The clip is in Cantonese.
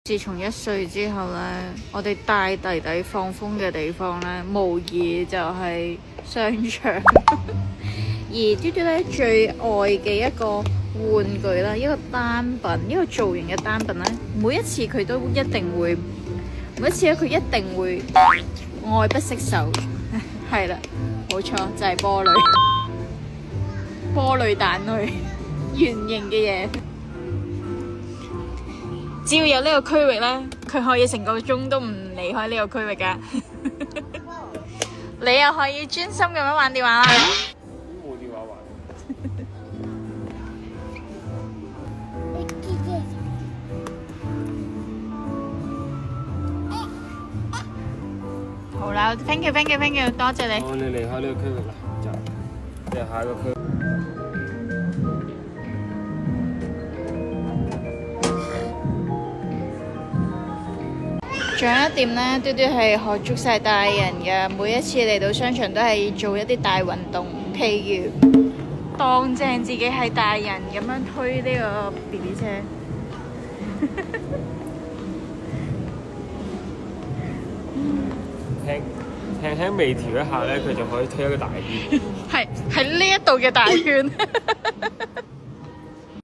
自從1歲之後呢，我哋帶弟弟放風嘅地方呢，無疑就係商場。而嘟嘟咧最愛嘅一個玩具啦，一個單品，一個造型嘅單品咧，每一次佢都一定會，每一次咧佢一定會愛不釋手。係啦，冇錯，就係玻璃，玻璃蛋類，圓形嘅嘢。只要有呢個區域咧，佢可以成個鐘都唔離開呢個區域噶。你又可以專心咁樣玩電話啦。冇電話玩。好啦 ，thank you，thank you，thank you，多謝你。好，你離開呢個區域啦，就下一個區域。仲有一點呢，嘟嘟係學足晒大人嘅，每一次嚟到商場都係做一啲大運動，譬如當正自己係大人咁樣推呢個 BB 車。輕微調一下咧，佢就可以推一個大圈。係呢一度嘅大圈。